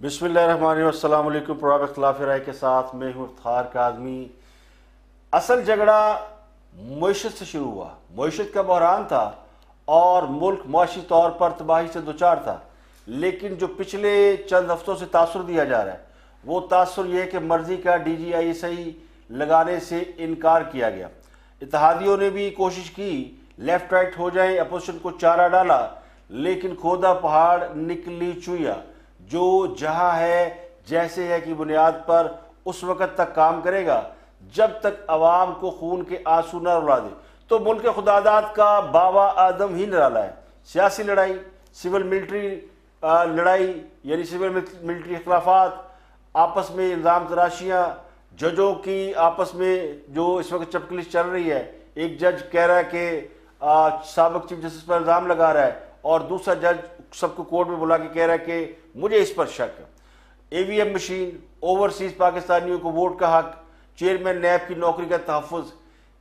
بسم اللہ الرحمن الرحیم، السلام علیکم۔ پروگرام اختلاف رائے کے ساتھ میں ہوں افتخار کاظمی۔ اصل جھگڑا معیشت سے شروع ہوا، معیشت کا بحران تھا اور ملک معاشی طور پر تباہی سے دوچار تھا، لیکن جو پچھلے چند ہفتوں سے تاثر دیا جا رہا ہے وہ تاثر یہ ہے کہ مرضی کا D G I S I لگانے سے انکار کیا گیا۔ اتحادیوں نے بھی کوشش کی لیفٹ رائٹ ہو جائیں، اپوزیشن کو چارہ ڈالا، لیکن کھودا پہاڑ نکلی چویا، جو جہاں ہے جیسے ہے کی بنیاد پر اس وقت تک کام کرے گا جب تک عوام کو خون کے آنسو نہ رلا دے۔ تو ملک خداداد کا باوا آدم ہی نرالا ہے۔ سیاسی لڑائی، سول ملٹری لڑائی یعنی سول ملٹری اختلافات، آپس میں الزام تراشیاں، ججوں کی آپس میں جو اس وقت چپکلش چل رہی ہے، ایک جج کہہ رہا ہے کہ سابق چیف جسٹس پر الزام لگا رہا ہے اور دوسرا جج سب کو کورٹ میں بلا کے کہہ رہا ہے کہ مجھے اس پر شک ہے۔ اے وی ایم مشین، اوورسیز پاکستانیوں کو ووٹ کا حق، چیئرمین نیب کی نوکری کا تحفظ،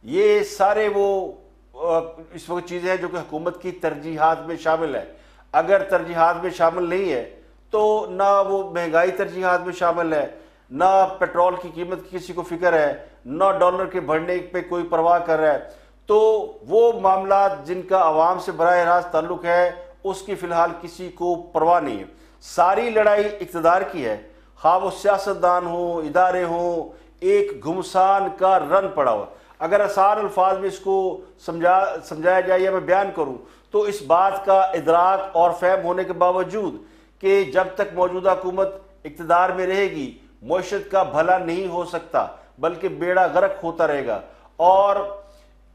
یہ سارے وہ اس وقت چیزیں ہیں جو کہ حکومت کی ترجیحات میں شامل ہے۔ اگر ترجیحات میں شامل نہیں ہے تو نہ وہ مہنگائی ترجیحات میں شامل ہے، نہ پیٹرول کی قیمت کی کسی کو فکر ہے، نہ ڈالر کے بڑھنے پہ کوئی پرواہ کر رہا ہے، تو وہ معاملات جن کا عوام سے براہ راست تعلق ہے اس کی فی الحال کسی کو پرواہ نہیں ہے۔ ساری لڑائی اقتدار کی ہے، خواہ وہ سیاستدان ہوں، ادارے ہوں، ایک گھمسان کا رن پڑا ہوا۔ اگر آسان الفاظ میں اس کو سمجھایا جائے یا میں بیان کروں تو اس بات کا ادراک اور فہم ہونے کے باوجود کہ جب تک موجودہ حکومت اقتدار میں رہے گی معیشت کا بھلا نہیں ہو سکتا بلکہ بیڑا غرق ہوتا رہے گا، اور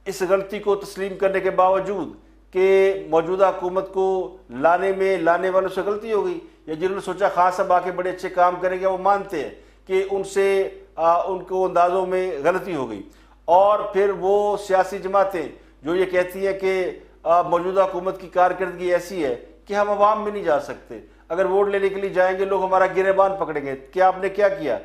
اس غلطی کو تسلیم کرنے کے باوجود کہ موجودہ حکومت کو لانے والوں سے غلطی ہو گئی، یا جنہوں نے سوچا خان صاحب آ کے بڑے اچھے کام کریں گے، وہ مانتے ہیں کہ ان کو اندازوں میں غلطی ہو گئی، اور پھر وہ سیاسی جماعتیں جو یہ کہتی ہیں کہ موجودہ حکومت کی کارکردگی ایسی ہے کہ ہم عوام میں نہیں جا سکتے، اگر ووٹ لینے کے لیے جائیں گے لوگ ہمارا گریبان پکڑیں گے، کیا آپ نے کیا کیا،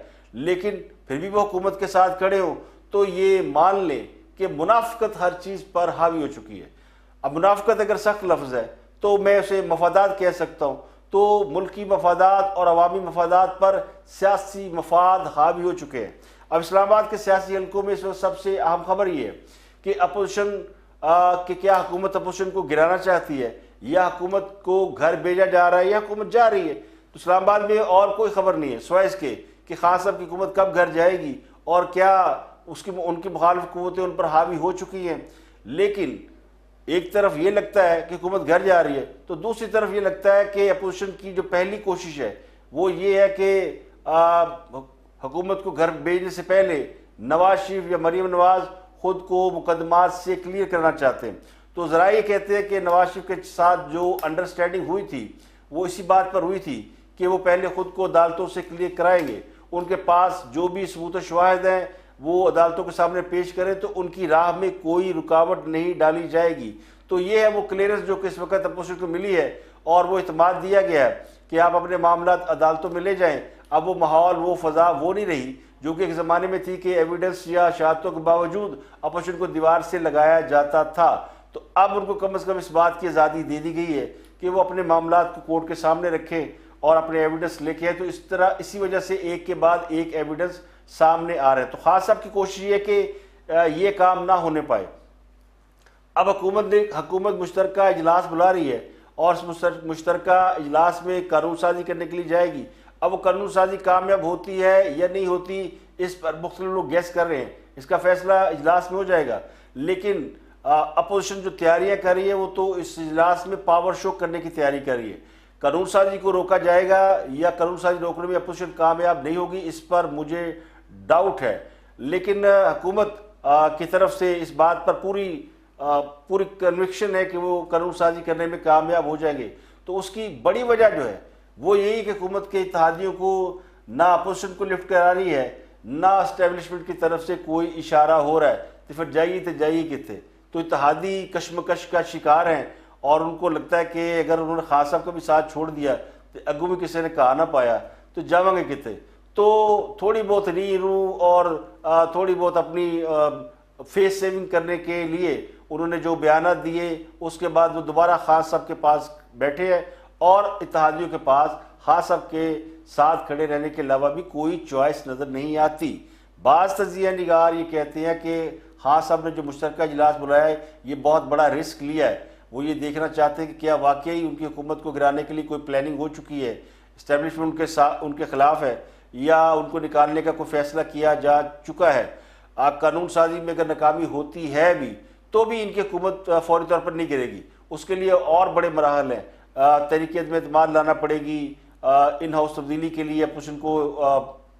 لیکن پھر بھی وہ حکومت کے ساتھ کھڑے ہوں، تو یہ مان لیں کہ منافقت ہر چیز پر حاوی ہو چکی ہے۔ اب منافقت اگر سخت لفظ ہے تو میں اسے مفادات کہہ سکتا ہوں، تو ملکی مفادات اور عوامی مفادات پر سیاسی مفاد حاوی ہو چکے ہیں۔ اب اسلام آباد کے سیاسی حلقوں میں اس وقت سب سے اہم خبر یہ ہے کہ اپوزیشن کہ کیا حکومت اپوزیشن کو گرانا چاہتی ہے یا حکومت کو گھر بھیجا جا رہا ہے یا حکومت جا رہی ہے۔ تو اسلام آباد میں اور کوئی خبر نہیں ہے سوائے اس کے کہ خان صاحب کی حکومت کب گھر جائے گی اور کیا ان کی مخالف قوتیں ان پر حاوی ہو چکی ہیں۔ لیکن ایک طرف یہ لگتا ہے کہ حکومت گھر جا رہی ہے تو دوسری طرف یہ لگتا ہے کہ اپوزیشن کی جو پہلی کوشش ہے وہ یہ ہے کہ حکومت کو گھر بھیجنے سے پہلے نواز شریف یا مریم نواز خود کو مقدمات سے کلیئر کرنا چاہتے ہیں۔ تو ذرائع یہ کہتے ہیں کہ نواز شریف کے ساتھ جو انڈرسٹینڈنگ ہوئی تھی وہ اسی بات پر ہوئی تھی کہ وہ پہلے خود کو عدالتوں سے کلیئر کرائیں گے، ان کے پاس جو بھی ثبوت و شواہد ہیں وہ عدالتوں کے سامنے پیش کریں تو ان کی راہ میں کوئی رکاوٹ نہیں ڈالی جائے گی۔ تو یہ ہے وہ کلیئرنس جو کہ اس وقت اپوزیشن کو ملی ہے، اور وہ اعتماد دیا گیا ہے کہ آپ اپنے معاملات عدالتوں میں لے جائیں۔ اب وہ ماحول، وہ فضا وہ نہیں رہی جو کہ ایک زمانے میں تھی کہ ایویڈنس یا شہادتوں کے باوجود اپوزیشن کو دیوار سے لگایا جاتا تھا۔ تو اب ان کو کم از کم اس بات کی آزادی دے دی گئی ہے کہ وہ اپنے معاملات کو کورٹ کے سامنے رکھیں اور اپنے ایویڈنس لے کے آئیں۔ تو اس طرح اسی وجہ سے ایک کے بعد ایک ایویڈنس سامنے آ رہے ہیں۔ تو خان صاحب کی کوشش یہ کہ یہ کام نہ ہونے پائے۔ اب حکومت مشترکہ اجلاس بلا رہی ہے اور اس مشترکہ اجلاس میں قانون سازی کرنے کے لیے جائے گی۔ اب وہ قانون سازی کامیاب ہوتی ہے یا نہیں ہوتی اس پر مختلف لوگ گیس کر رہے ہیں، اس کا فیصلہ اجلاس میں ہو جائے گا، لیکن اپوزیشن جو تیاریاں کر رہی ہے وہ تو اس اجلاس میں پاور شو کرنے کی تیاری کر رہی ہے۔ قانون سازی کو روکا جائے گا یا قانون سازی روکنے میں اپوزیشن کامیاب نہیں ہوگی، اس پر مجھے ڈاؤٹ ہے، لیکن حکومت کی طرف سے اس بات پر پوری کنوکشن ہے کہ وہ قانون سازی کرنے میں کامیاب ہو جائیں گے۔ تو اس کی بڑی وجہ جو ہے وہ یہی کہ حکومت کے اتحادیوں کو نہ اپوزیشن کو لفٹ کرا رہی ہے، نہ اسٹیبلشمنٹ کی طرف سے کوئی اشارہ ہو رہا ہے تو پھر جائیے کتنے۔ تو اتحادی کشمکش کا شکار ہیں اور ان کو لگتا ہے کہ اگر انہوں نے خان صاحب کا بھی ساتھ چھوڑ دیا تو اگوں میں کسی نے کہا نہ پایا تو جاؤں گے کتنے۔ تو تھوڑی بہت نیرو اور تھوڑی بہت اپنی فیس سیونگ کرنے کے لیے انہوں نے جو بیانات دیے اس کے بعد وہ دوبارہ خان صاحب کے پاس بیٹھے ہیں اور اتحادیوں کے پاس خان صاحب کے ساتھ کھڑے رہنے کے علاوہ بھی کوئی چوائس نظر نہیں آتی۔ بعض تجزیہ نگار یہ کہتے ہیں کہ خان صاحب نے جو مشترکہ اجلاس بلایا ہے یہ بہت بڑا رسک لیا ہے، وہ یہ دیکھنا چاہتے ہیں کہ کیا واقعی ان کی حکومت کو گرانے کے لیے کوئی پلاننگ ہو چکی ہے، اسٹیبلشمنٹ ان کے خلاف ہے، یا ان کو نکالنے کا کوئی فیصلہ کیا جا چکا ہے۔ قانون سازی میں اگر ناکامی ہوتی ہے بھی تو بھی ان کی حکومت فوری طور پر نہیں گرے گی، اس کے لیے اور بڑے مراحل ہیں، تحریک عدم اعتماد لانا پڑے گی، ان ہاؤس تبدیلی کے لیے اپوزیشن کو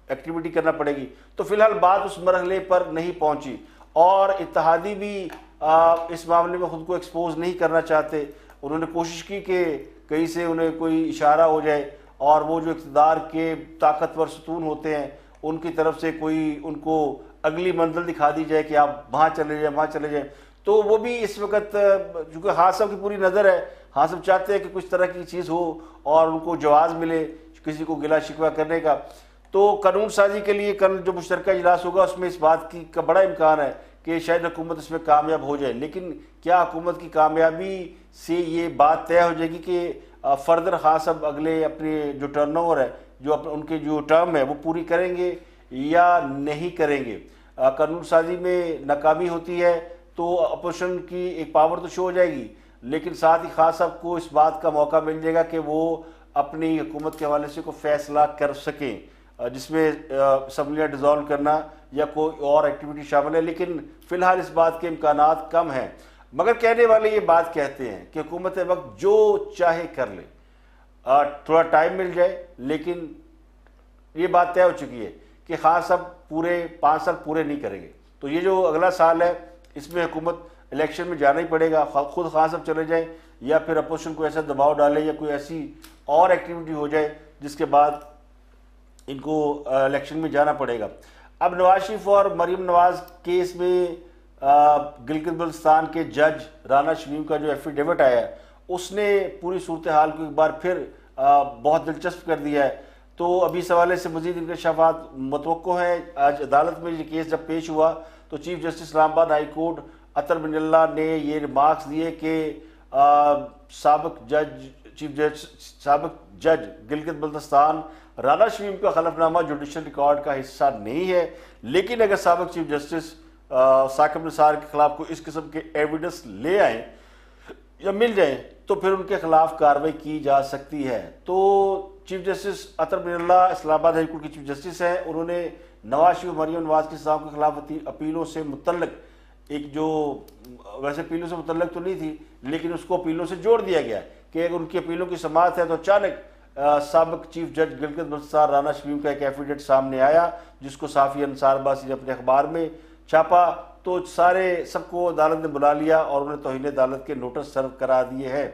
ایکٹیویٹی کرنا پڑے گی۔ تو فی الحال بات اس مرحلے پر نہیں پہنچی، اور اتحادی بھی اس معاملے میں خود کو ایکسپوز نہیں کرنا چاہتے۔ انہوں نے کوشش کی کہ کہیں سے انہیں کوئی اشارہ ہو جائے اور وہ جو اقتدار کے طاقتور ستون ہوتے ہیں ان کی طرف سے کوئی ان کو اگلی منزل دکھا دی جائے کہ آپ وہاں چلے جائیں وہاں چلے جائیں۔ تو وہ بھی اس وقت چونکہ خان صاحب کی پوری نظر ہے، خان صاحب چاہتے ہیں کہ کچھ طرح کی چیز ہو اور ان کو جواز ملے کسی کو گلا شکوہ کرنے کا۔ تو قانون سازی کے لیے کل جو مشترکہ اجلاس ہوگا اس میں اس بات کا بڑا امکان ہے کہ شاید حکومت اس میں کامیاب ہو جائے، لیکن کیا حکومت کی کامیابی سے یہ بات طے ہو جائے گی کہ فردر خان صاحب اگلے اپنے جو ٹرن اوور ہے جو ان کے جو ٹرم ہے وہ پوری کریں گے یا نہیں کریں گے؟ قانون سازی میں ناکامی ہوتی ہے تو اپوزیشن کی ایک پاور تو شو ہو جائے گی، لیکن ساتھ ہی خان صاحب کو اس بات کا موقع مل جائے گا کہ وہ اپنی حکومت کے حوالے سے کوئی فیصلہ کر سکیں، جس میں اسمبلیاں ڈیزالو کرنا یا کوئی اور ایکٹیویٹی شامل ہے، لیکن فی الحال اس بات کے امکانات کم ہیں۔ مگر کہنے والے یہ بات کہتے ہیں کہ حکومت وقت جو چاہے کر لے، تھوڑا ٹائم مل جائے، لیکن یہ بات طے ہو چکی ہے کہ خان صاحب پورے 5 سال پورے نہیں کریں گے۔ تو یہ جو اگلا سال ہے اس میں حکومت الیکشن میں جانا ہی پڑے گا، خود خان صاحب چلے جائیں یا پھر اپوزیشن کو ایسا دباؤ ڈالے یا کوئی ایسی اور ایکٹیویٹی ہو جائے جس کے بعد ان کو الیکشن میں جانا پڑے گا۔ اب نواز شریف اور مریم نواز کیس میں گلگت بلتستان کے جج رانا شمیم کا جو ایفیڈیوٹ آیا ہے اس نے پوری صورتحال کو ایک بار پھر بہت دلچسپ کر دیا ہے۔ تو ابھی اس حوالے سے مزید انکشافات متوقع ہیں۔ آج عدالت میں یہ کیس جب پیش ہوا تو چیف جسٹس اسلام آباد ہائی کورٹ عطر بن اللہ نے یہ ریمارکس دیے کہ سابق جج گلگت بلتستان رانا شمیم کا حلف نامہ جوڈیشل ریکارڈ کا حصہ نہیں ہے، لیکن اگر سابق چیف جسٹس ثاقب نثار کے خلاف کوئی اس قسم کے ایویڈنس لے آئیں یا مل جائیں تو پھر ان کے خلاف کارروائی کی جا سکتی ہے۔ تو چیف جسٹس عطر بن اللہ اسلام آباد ہائی کورٹ کے چیف جسٹس ہیں، انہوں نے نواز شریف مریم نواز کی سزاؤں کے خلاف اپیلوں سے متعلق ایک جو ویسے اپیلوں سے متعلق تو نہیں تھی لیکن اس کو اپیلوں سے جوڑ دیا گیا کہ اگر ان کی اپیلوں کی سماعت ہے تو اچانک سابق چیف جج گلگت بلتستان رانا شمیم کا ایک ایفیڈیوٹ سامنے آیا جس کو صحافی انصار عباسی نے اپنے اخبار میں چھاپا، تو سب کو عدالت نے بلا لیا اور انہیں توہین عدالت کے نوٹس سرو کرا دیے ہیں۔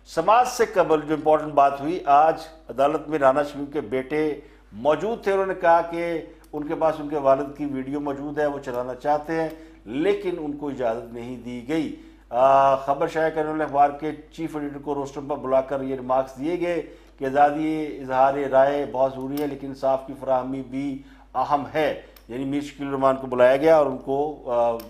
سماعت سے قبل جو امپورٹنٹ بات ہوئی، آج عدالت میں رانا شمیم کے بیٹے موجود تھے، انہوں نے کہا کہ ان کے پاس ان کے والد کی ویڈیو موجود ہے، وہ چلانا چاہتے ہیں لیکن ان کو اجازت نہیں دی گئی۔ خبر شائع کرنے والے اخبار کے چیف ایڈیٹر کو روسٹرم پر بلا کر یہ ریمارکس دیے گئے کہ آزادی اظہار رائے بہت ضروری ہے لیکن انصاف کی فراہمی بھی اہم ہے۔ یعنی میر شکیل الرحمان کو بلایا گیا اور ان کو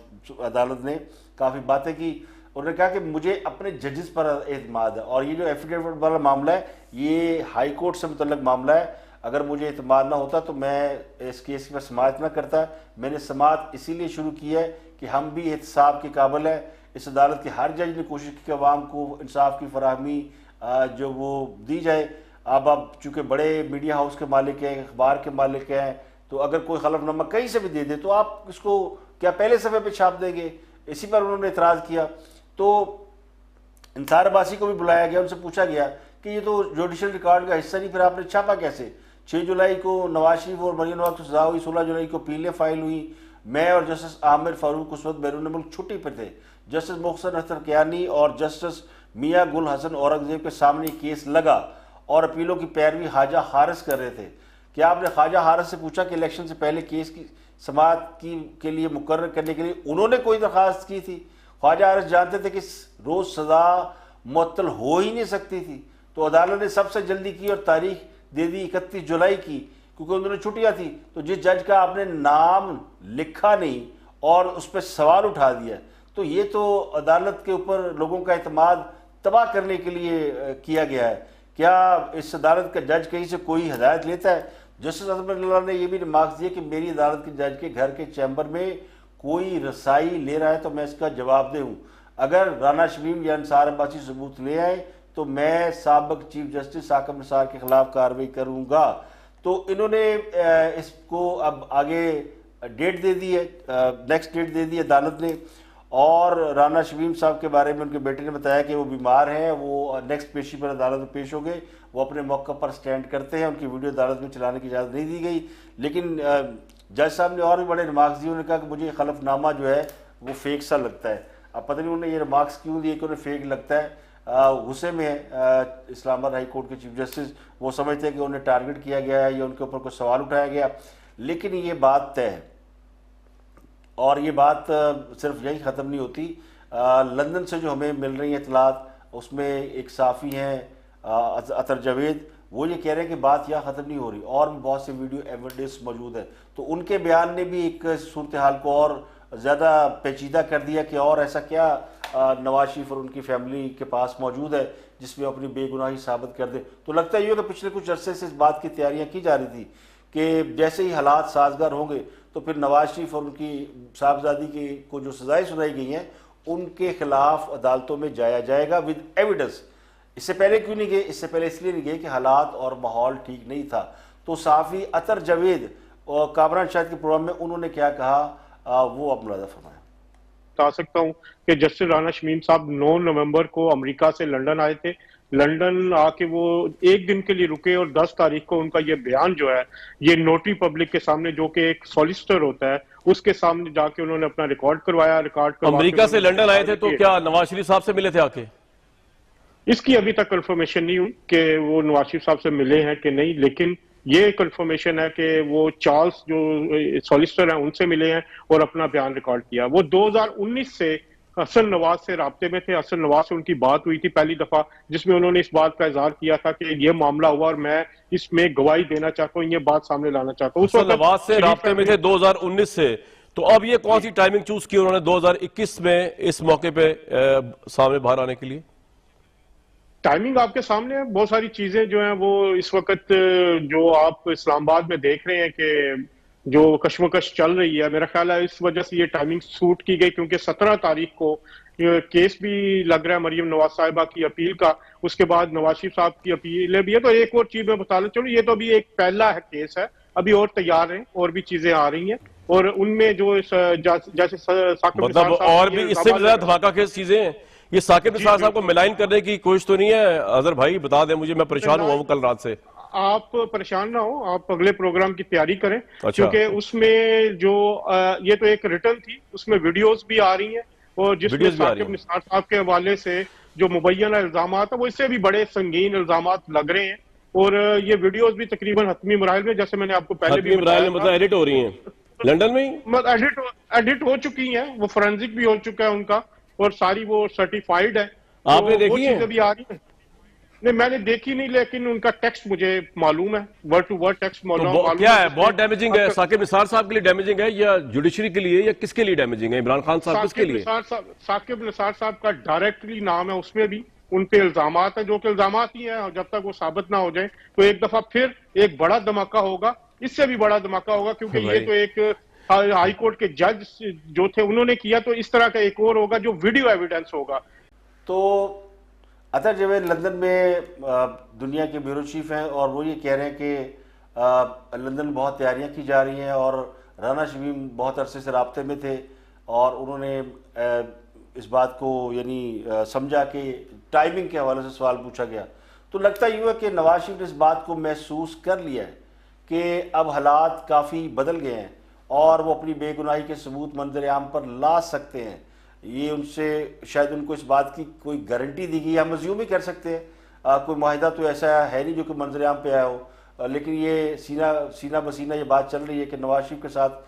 عدالت نے کافی باتیں کی، انہوں نے کہا کہ مجھے اپنے ججز پر اعتماد ہے اور یہ جو ایفیڈیوٹ والا معاملہ ہے یہ ہائی کورٹ سے متعلق معاملہ ہے، اگر مجھے اعتماد نہ ہوتا تو میں اس کیس پر سماعت نہ کرتا۔ میں نے سماعت اسی لیے شروع کی ہے کہ ہم بھی احتساب کے قابل ہیں، اس عدالت کے ہر جج نے کوشش کی کہ عوام کو انصاف کی فراہمی جو وہ دی جائے۔ اب چونکہ بڑے میڈیا ہاؤس کے مالک ہیں، اخبار کے مالک ہیں، تو اگر کوئی حلف نامہ کہیں سے بھی دے دے تو آپ اس کو کیا پہلے صفحے پہ چھاپ دیں گے؟ اسی پر انہوں نے اعتراض کیا۔ تو انصار عباسی کو بھی بلایا گیا، ان سے پوچھا گیا کہ یہ تو جوڈیشل ریکارڈ کا حصہ نہیں، پھر آپ نے چھاپا کیسے؟ 6 جولائی کو نواز شریف اور مریم نواز کو سزا ہوئی، 16 جولائی کو اپیلیں فائل ہوئی، میں اور جسٹس عامر فاروق اس وقت بیرون ملک چھٹی پہ تھے، جسٹس محسن اختر کیانی اور جسٹس میاں گل حسن اورنگزیب کے سامنے کیس لگا اور اپیلوں کی پیروی خواجہ حارث کر رہے تھے۔ کیا آپ نے خواجہ حارث سے پوچھا کہ الیکشن سے پہلے کیس کی سماعت کے لیے مقرر کرنے کے لیے انہوں نے کوئی درخواست کی تھی؟ خواجہ حارث جانتے تھے کہ روز سزا معطل ہو ہی نہیں سکتی تھی، تو عدالت نے سب سے جلدی کی اور تاریخ دے دی 31 جولائی کی، کیونکہ انہوں نے چھٹیاں تھی۔ تو جس جج کا آپ نے نام لکھا نہیں اور اس پہ سوال اٹھا دیا، تو یہ تو عدالت کے اوپر لوگوں کا اعتماد تباہ کرنے کے لیے کیا گیا ہے کیا اس عدالت کا جج کہیں سے کوئی ہدایت لیتا ہے؟ جسٹس اظہر اللہ نے یہ بھی ریمارکس دیا کہ میری عدالت کے جج کے گھر کے چیمبر میں کوئی رسائی لے رہا ہے تو میں اس کا جواب دہ ہوں، اگر رانا شمیم یا انصار عباسی ثبوت لے آئے تو میں سابق چیف جسٹس ثاقب نثار کے خلاف کارروائی کروں گا۔ تو انہوں نے اس کو اب آگے ڈیٹ دے دی ہے، نیکسٹ ڈیٹ دے دی عدالت نے، اور رانا شمیم صاحب کے بارے میں ان کے بیٹے نے بتایا کہ وہ بیمار ہیں، وہ نیکسٹ پیشی پر عدالت میں پیش ہو گئے، وہ اپنے موقع پر سٹینڈ کرتے ہیں، ان کی ویڈیو عدالت میں چلانے کی اجازت نہیں دی گئی۔ لیکن جج صاحب نے اور بھی بڑے ریمارکس دیے، انہوں نے کہا کہ مجھے خلف نامہ جو ہے وہ فیک سا لگتا ہے۔ اب پتہ نہیں انہوں نے یہ ریمارکس کیوں دیے کہ انہیں فیک لگتا ہے، غصے میں ہے اسلام آباد ہائی کورٹ کے چیف جسٹس، وہ سمجھتے ہیں کہ انہیں ٹارگٹ کیا گیا ہے یا ان کے اوپر کوئی سوال اٹھایا گیا، لیکن یہ بات طے ہے۔ اور یہ بات صرف یہی ختم نہیں ہوتی، لندن سے جو ہمیں مل رہی ہیں اطلاعات، اس میں ایک صحافی ہیں عطر جاوید، وہ یہ کہہ رہے ہیں کہ بات یہاں ختم نہیں ہو رہی، اور بھی بہت سے ویڈیو ایویڈنس موجود ہے۔ تو ان کے بیان نے بھی ایک صورتحال کو اور زیادہ پیچیدہ کر دیا کہ اور ایسا کیا نواز شریف اور ان کی فیملی کے پاس موجود ہے جس میں اپنی بے گناہی ثابت کر دے۔ تو لگتا ہے یہ کہ پچھلے کچھ عرصے سے اس بات کی تیاریاں کی جا رہی تھی کہ جیسے ہی حالات سازگار ہوں گے تو پھر نواز شریف اور ان کی صاحبزادی کی کو جو سزائیں سنائی گئی ہیں ان کے خلاف عدالتوں میں جایا جائے گا ود ایویڈنس۔ اس سے پہلے کیوں نہیں گئے؟ اس سے پہلے اس لیے نہیں گئے کہ حالات اور ماحول ٹھیک نہیں تھا۔ تو صحافی عطر جاوید اور کامران شاہد کے پروگرام میں انہوں نے کیا کہا، وہ اب ملاحظہ فرمائیں۔ بتا سکتا ہوں کہ جسٹس رانا شمیم صاحب 9 نومبر کو امریکہ سے لنڈن آئے تھے، لنڈن آ کے وہ ایک دن کے لیے رکے، اور 10 تاریخ کو ان کا یہ بیان جو ہے یہ نوٹری پبلک کے سامنے، جو کہ ایک سولیسٹر ہوتا ہے، اس کے سامنے جا کے انہوں نے اپنا ریکارڈ کروایا۔ امریکہ سے لنڈن آئے تھے تو کیا نواز شریف صاحب سے ملے تھے آ کے؟ اس کی ابھی تک کنفرمیشن نہیں ہوئی کہ وہ نواز شریف صاحب سے ملے ہیں کہ نہیں، لیکن یہ کنفرمیشن ہے کہ وہ چارلز جو سولیسٹر ہیں ان سے ملے ہیں اور اپنا بیان ریکارڈ کیا۔ وہ 2019 سے حسن نواز سے رابطے میں تھے، حسن نواز سے ان کی بات ہوئی تھی پہلی دفعہ، جس میں انہوں نے اس بات کا اظہار کیا تھا کہ یہ معاملہ ہوا اور میں اس میں گواہی دینا چاہتا ہوں، یہ بات سامنے لانا چاہتا ہوں۔ حسن نواز سے رابطے میں تھے 2019 سے، تو اب یہ کون سی ٹائمنگ چوز کی انہوں نے 2021 میں اس موقع پہ سامنے باہر آنے کے لیے؟ ٹائمنگ آپ کے سامنے ہے، بہت ساری چیزیں جو ہیں وہ اس وقت جو آپ اسلام آباد میں دیکھ رہے ہیں کہ جو کشمکش چل رہی ہے، میرا خیال ہے اس وجہ سے یہ ٹائمنگ سوٹ کی گئی، کیونکہ 17 تاریخ کو کیس بھی لگ رہا ہے مریم نواز صاحبہ کی اپیل کا، اس کے بعد نواز شریف صاحب کی اپیلیں بھی ہے۔ تو ایک اور چیز میں بتا لوں، چلو یہ تو ابھی ایک پہلا ہے کیس ہے، ابھی اور تیار ہیں، اور بھی چیزیں آ رہی ہیں، اور ان میں جو جیسے ثاقب نثار مطلب اور بھی اس سے بھی زیادہ دھماکہ خیز چیزیں ہیں۔ یہ ثاقب نثار صاحب کو ملائن کرنے کی کوشش تو نہیں ہے؟ اظہر بھائی بتا دیں مجھے، میں پریشان ہوا ہوں کل رات سے۔ آپ پریشان نہ ہو، آپ اگلے پروگرام کی تیاری کریں، کیونکہ اس میں جو یہ تو ایک ریٹرن تھی، اس میں ویڈیوز بھی آ رہی ہیں، اور جس میں ثاقب نثار صاحب کے حوالے سے جو مبینہ الزامات ہیں وہ اس سے بھی بڑے سنگین الزامات لگ رہے ہیں، اور یہ ویڈیوز بھی تقریباً حتمی مراحل میں، جیسے میں نے آپ کو پہلے بھی بتایا، مطلب ایڈٹ ہو رہی ہیں لنڈن میں ہی، ایڈٹ ہو چکی ہیں، وہ فورینزک بھی ہو چکا ہے ان کا، اور ساری وہ سرٹیفائیڈ ہے۔ آپ نے دیکھی ہیں؟ چیزیں بھی آ رہی ہیں، نہیں میں نے دیکھی نہیں، لیکن ان کا ٹیکسٹ مجھے معلوم ہے، ورڈ ٹو ورڈ ٹیکسٹ معلوم ہے۔ کیا ہے بہت ڈیمیجنگ ہے؟ ثاقب نثار صاحب کے لیے ڈیمیجنگ ہے یا جوڈیشری کے لیے، یا کس کے لیے ڈیمیجنگ ہے؟ عمران خان صاحب کس کے لیے؟ ثاقب نثار صاحب کا ڈائریکٹلی نام ہے اس میں بھی، ان پہ الزامات ہیں، جو کہ الزامات ہی ہیں، اور جب تک وہ ثابت نہ ہو جائیں تو ایک دفعہ پھر ایک بڑا دھماکہ ہوگا، اس سے بھی بڑا دھماکہ ہوگا، کیونکہ یہ تو ایک ہائی کورٹ کے جج جو تھے انہوں نے کیا، تو اس طرح کا ایک اور ہوگا جو ویڈیو ایویڈنس ہوگا۔ تو عطر جاوید لندن میں دنیا کے بیورو چیف ہیں، اور وہ یہ کہہ رہے ہیں کہ لندن میں بہت تیاریاں کی جا رہی ہیں، اور رانا شمیم بہت عرصے سے رابطے میں تھے، اور انہوں نے اس بات کو یعنی سمجھا کہ ٹائمنگ کے حوالے سے سوال پوچھا گیا، تو لگتا یوں ہے کہ نواز شریف نے اس بات کو محسوس کر لیا ہے کہ اب حالات کافی بدل گئے ہیں اور وہ اپنی بے گناہی کے ثبوت منظر عام پر لا سکتے ہیں۔ یہ ان سے شاید ان کو اس بات کی کوئی گارنٹی دی گئی، ہم ازیوم ہی کر سکتے ہیں، کوئی معاہدہ تو ایسا ہے نہیں جو کہ منظر عام پہ آیا ہو، لیکن یہ سینہ بسینہ یہ بات چل رہی ہے کہ نواز شریف کے ساتھ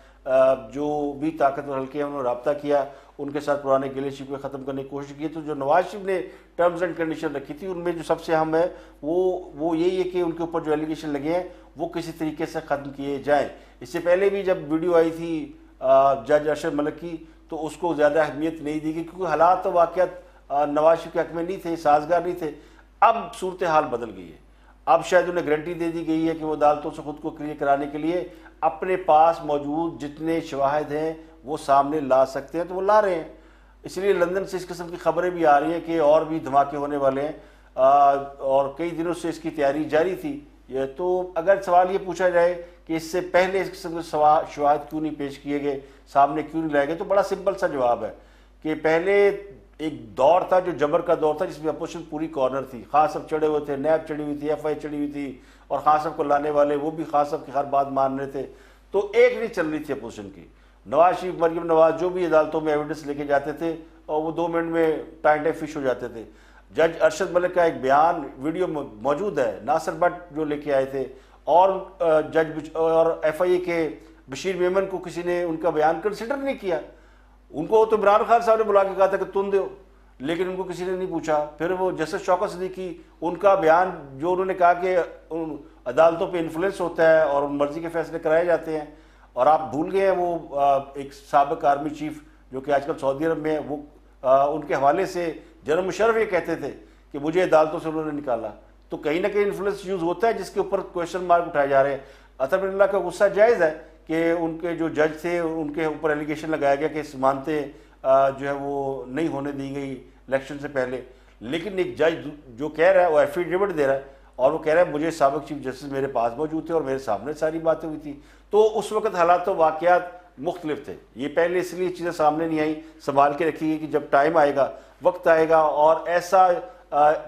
جو بھی طاقتور حلقے ہیں انہوں نے رابطہ کیا، ان کے ساتھ پرانے گلے شپ کو ختم کرنے کی کوشش کی۔ تو جو نواز شریف نے ٹرمز اینڈ کنڈیشن رکھی تھی ان میں جو سب سے اہم ہے وہ یہی ہے کہ ان کے اوپر جو ایلیگیشن لگے ہیں وہ کسی طریقے سے ختم کیے جائیں۔ اس سے پہلے بھی جب ویڈیو آئی تھی جج ارشد ملک کی تو اس کو زیادہ اہمیت نہیں دی گئی، کیونکہ حالات و واقعات نواز شریف کے حق میں نہیں تھے، سازگار نہیں تھے۔ اب صورتحال بدل گئی ہے. اب شاید انہیں گارنٹی دے دی گئی ہے کہ وہ عدالتوں سے خود کو کلیئر کرانے کے لیے اپنے پاس موجود جتنے شواہد ہیں وہ سامنے لا سکتے ہیں تو وہ لا رہے ہیں. اس لیے لندن سے اس قسم کی خبریں بھی آ رہی ہیں کہ اور بھی دھماکے ہونے والے ہیں, اور کئی دنوں سے اس کی تیاری جاری تھی. تو اگر سوال یہ پوچھا جائے کہ اس سے پہلے اس قسم کے شواہد کیوں نہیں پیش کیے گئے, سامنے کیوں نہیں لائے گئے, تو بڑا سمپل سا جواب ہے کہ پہلے ایک دور تھا جو جبر کا دور تھا جس میں اپوزیشن پوری کارنر تھی. خان صاحب چڑھے ہوئے تھے, نیب چڑھی ہوئی تھی, ایف آئی چڑھی ہوئی تھی, اور خان صاحب کو لانے والے وہ بھی خان صاحب کی ہر بات مان رہے تھے. تو ایک نہیں چل رہی تھی اپوزیشن کی. نواز شریف, مریم نواز جو بھی عدالتوں میں ایویڈنس لے کے جاتے تھے اور وہ 2 منٹ میں ٹائم فش ہو جاتے تھے. جج ارشد ملک کا ایک بیان ویڈیو موجود ہے, ناصر بٹ جو لے کے آئے تھے, اور جج اور ایف آئی اے کے بشیر میمن کو کسی نے ان کا بیان کنسیڈر نہیں کیا. ان کو تو عمران خان صاحب نے بلا کے کہا تھا کہ تم دو, لیکن ان کو کسی نے نہیں پوچھا. پھر وہ جسٹس شوکت صدیقی, ان کا بیان جو انہوں نے کہا کہ عدالتوں پہ انفلوئنس ہوتا ہے اور ان مرضی کے فیصلے کرائے جاتے ہیں, اور آپ بھول گئے ہیں وہ ایک سابق آرمی چیف جو کہ آج کل سعودی عرب میں ہے, وہ ان کے حوالے سے جنرل مشرف یہ کہتے تھے کہ مجھے عدالتوں سے انہوں نے نکالا. تو کہیں نہ کہیں انفلوئنس یوز ہوتا ہے جس کے اوپر کویشچن مارک اٹھائے جا رہے ہیں. عطا بن اللہ کا غصہ جائز ہے کہ ان کے جو جج تھے ان کے اوپر ایلیگیشن لگایا گیا کہ ضمانتیں جو ہے وہ نہیں ہونے دی گئی الیکشن سے پہلے, لیکن ایک جج جو کہہ رہا ہے وہ ایفیڈیوٹ دے رہا ہے اور وہ کہہ رہا ہے مجھے سابق چیف جسٹس میرے پاس موجود تھے اور میرے سامنے ساری باتیں ہوئی تھیں. تو اس وقت حالات و واقعات مختلف تھے. یہ پہلے اس لیے چیزیں سامنے نہیں آئیں, سنبھال کے رکھی گئی کہ جب ٹائم آئے گا, وقت آئے گا اور ایسا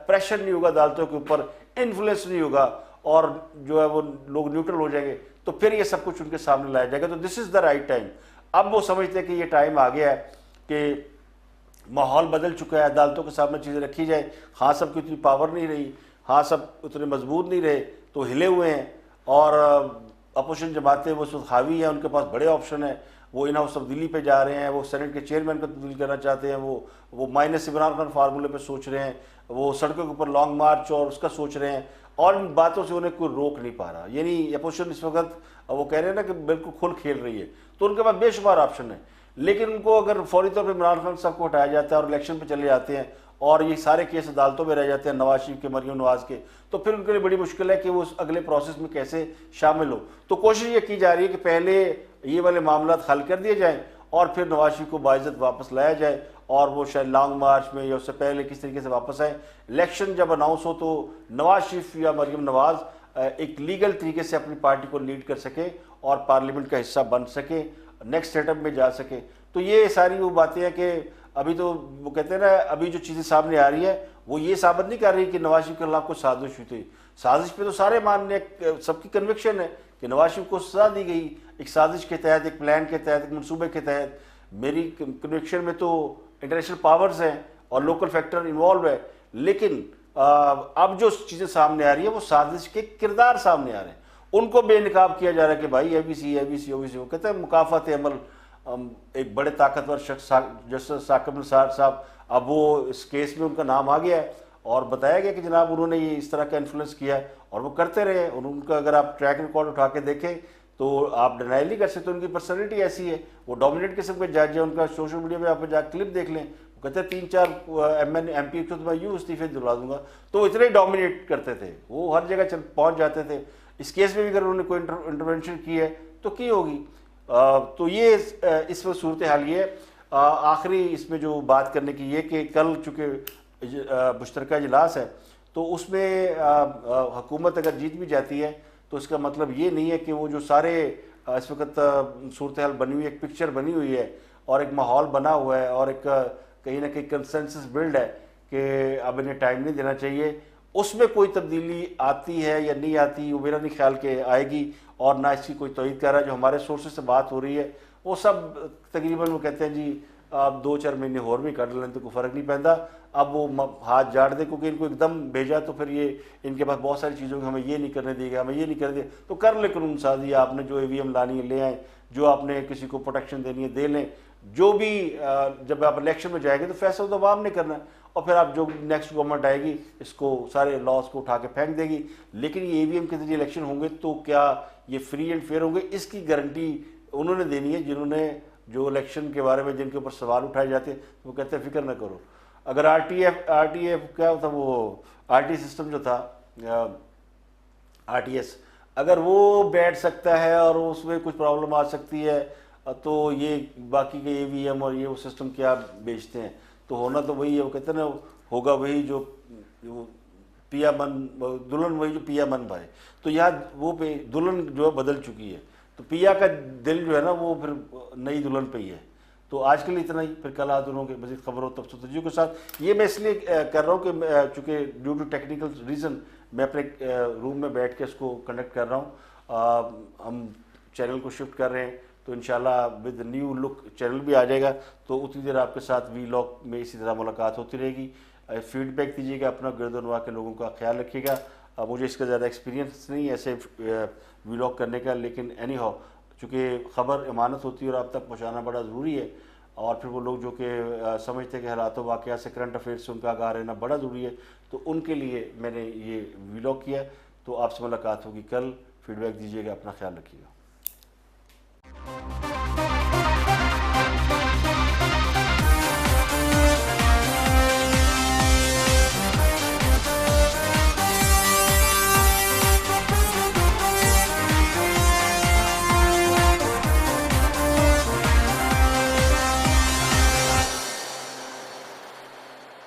پریشر نہیں ہوگا عدالتوں کے اوپر, انفلوئنس نہیں ہوگا اور جو ہے وہ لوگ نیوٹرل ہو جائیں گے, تو پھر یہ سب کچھ ان کے سامنے لایا جائے گا. تو دس از دا رائٹ ٹائم. اب وہ سمجھتے ہیں کہ یہ ٹائم آ گیا ہے کہ ماحول بدل چکا ہے, عدالتوں کے سامنے چیزیں رکھی جائیں. خان صاحب کی اتنی پاور نہیں رہی, خان صاحب اتنے مضبوط نہیں رہے, تو ہلے ہوئے ہیں, اور اپوزیشن جماعتیں وہ اس وقت حاوی ہیں, ان کے پاس بڑے آپشن ہیں. وہ ان ہاؤس تبدیلی پہ جا رہے ہیں, وہ سینٹ کے چیئرمین کو تبدیل کرنا چاہتے ہیں, وہ مائنس عمران خان فارمولے پہ سوچ رہے ہیں, وہ سڑکوں کے اوپر لانگ مارچ اور اس کا سوچ رہے ہیں, اور ان باتوں سے انہیں کوئی روک نہیں پا رہا. یعنی اپوزیشن اس وقت وہ کہہ رہے ہیں نا کہ بالکل کھل کھیل رہی ہے, تو ان کے پاس بے شمار آپشن ہیں. لیکن ان کو اگر فوری طور پہ عمران خان صاحب کو ہٹایا جاتا ہے اور الیکشن پہ چلے جاتے ہیں اور یہ سارے کیس عدالتوں میں رہ جاتے ہیں نواز شریف کے, مریم نواز کے, تو پھر ان کے لیے بڑی مشکل ہے کہ وہ اس اگلے پروسیس میں کیسے شامل ہو. تو کوشش یہ کی جا رہی ہے کہ پہلے یہ والے معاملات حل کر دیے جائیں اور پھر نواز شریف کو باعزت واپس لایا جائے, اور وہ شاید لانگ مارچ میں یا اس سے پہلے کس طریقے سے واپس آئیں. الیکشن جب اناؤنس ہو تو نواز شریف یا مریم نواز ایک لیگل طریقے سے اپنی پارٹی کو لیڈ کر سکے اور پارلیمنٹ کا حصہ بن سکے, نیکسٹ سیٹ اپ میں جا سکے. تو یہ ساری وہ باتیں ہیں کہ ابھی تو وہ کہتے ہیں نا, ابھی جو چیزیں سامنے آ رہی ہیں وہ یہ ثابت نہیں کر رہی کہ نواز شریف کے خلاف کوئی سازش ہوئی تھی. سازش پہ تو سارے ماننے, سب کی کنوکشن ہے کہ نواز شریف کو سزا دی گئی ایک سازش کے تحت, ایک پلان کے تحت, ایک منصوبے کے تحت. میری کنوکشن میں تو انٹرنیشنل پاورز ہیں اور لوکل فیکٹر انوالو ہے, لیکن اب جو چیزیں سامنے آ رہی ہیں وہ سازش کے کردار سامنے آ رہے ہیں. ان کو بے نقاب کیا جا رہا ہے کہ بھائی اے B C O B C. وہ کہتے ہیں مکافات عمل. ایک بڑے طاقتور شخص جسٹس ثاقب نثار صاحب, اب وہ اس کیس میں ان کا نام آ گیا ہے اور بتایا گیا کہ جناب انہوں نے یہ اس طرح کا انفلوئنس کیا ہے اور وہ کرتے رہے. اور ان کا اگر آپ ٹریک ریکارڈ اٹھا کے دیکھیں تو آپ ڈینائل نہیں کر سکتے, ان کی پرسنالٹی ایسی ہے. وہ ڈومینیٹ قسم کے جج ہے. ان کا سوشل میڈیا پہ آپ جا کلپ دیکھ لیں, وہ کہتے ہیں 3-4 ایم پی کو تو میں یوں استعفے دلوا دوں گا. تو اتنے ڈومینیٹ کرتے تھے, وہ ہر جگہ پہنچ جاتے تھے. اس کیس میں بھی اگر انہوں نے کوئی انٹرونشن کی ہے تو کی ہوگی. تو یہ اس وقت صورتحال یہ ہے. آخری اس میں جو بات کرنے کی یہ کہ کل چونکہ مشترکہ اجلاس ہے تو اس میں حکومت اگر جیت بھی جاتی ہے تو اس کا مطلب یہ نہیں ہے کہ وہ جو سارے اس وقت صورتحال بنی ہوئی, ایک پکچر بنی ہوئی ہے اور ایک ماحول بنا ہوا ہے اور ایک کہیں نہ کہیں کنسنسس بلڈ ہے کہ اب انہیں ٹائم نہیں دینا چاہیے, اس میں کوئی تبدیلی آتی ہے یا نہیں آتی وہ میرا نہیں خیال کہ آئے گی. اور نہ اس کی کوئی توعید کر رہا ہے. جو ہمارے سورسز سے بات ہو رہی ہے وہ سب تقریباً وہ کہتے ہیں جی آپ 2-4 مہینے اور بھی کر لیں تو کوئی فرق نہیں پڑتا. اب وہ ہاتھ جاڑ دیں کیونکہ ان کو ایک دم بھیجا تو پھر یہ ان کے پاس بہت ساری چیزوں کی ہمیں یہ نہیں کرنے دے گا, ہمیں یہ نہیں کر دیا. تو کر لیں قانون سازی, آپ نے جو ای وی ایم لانی ہے لے آئیں, جو آپ نے کسی کو پروٹیکشن دینی ہے دے لیں. جو بھی جب آپ الیکشن میں جائیں گے تو فیصلہ تو عوام نے کرنا ہے اور پھر آپ جو نیکسٹ گورنمنٹ آئے گی اس کو سارے لاس کو اٹھا کے پھینک دے گی. لیکن یہ ای وی ایم کے ذریعے الیکشن ہوں گے تو کیا یہ فری اینڈ فیئر ہوں گے, اس کی گارنٹی انہوں نے دینی ہے جنہوں نے جو الیکشن کے بارے میں جن کے اوپر سوال اٹھائے جاتے ہیں. وہ کہتے ہیں فکر نہ کرو, اگر آر ٹی ایف کیا ہوتا وہ آر ٹی سسٹم جو تھا آر ٹی ایس اگر وہ بیٹھ سکتا ہے اور اس میں کچھ پرابلم آ سکتی ہے تو یہ باقی کے اے وی ایم اور یہ وہ سسٹم کیا بیچتے ہیں تو ہونا تو وہی ہے. وہ کہتے ہیں نا ہوگا وہی جو پیا من دلہن وہی جو پیا من بھائے. تو یہاں وہ دلہن جو ہے بدل چکی ہے تو پیا کا دل جو ہے نا وہ پھر نئی دلہن پہ ہی ہے. تو آج کے لیے اتنا ہی. پھر کل دنوں کے مزید خبروں تفصیل کے ساتھ یہ میں اس لیے کر رہا ہوں کہ چونکہ ڈیو ٹو ٹیکنیکل ریزن میں اپنے روم میں بیٹھ کے اس کو کنڈکٹ کر رہا ہوں. ہم چینل کو شفٹ کر رہے ہیں تو انشاءاللہ ود نیو لک چینل بھی آ جائے گا تو اتنی دیر آپ کے ساتھ وی لاگ میں اسی طرح ملاقات ہوتی رہے گی. فیڈ بیک دیجیے گا اپنا, گرد و نواح کے لوگوں کا خیال رکھیے گا. مجھے اس کا زیادہ ایکسپیرینس نہیں ایسے وی لاگ کرنے کا, لیکن اینی ہاؤ چونکہ خبر امانت ہوتی ہے اور آپ تک پہنچانا بڑا ضروری ہے. اور پھر وہ لوگ جو کہ سمجھتے ہیں کہ حالات و واقعات سے کرنٹ افیئر سے ان کا آگاہ رہنا بڑا ضروری ہے تو ان کے لیے میں نے یہ وی لاگ کیا. تو آپ سے ملاقات ہوگی کل. فیڈ بیک دیجیے گا, اپنا خیال رکھیے گا.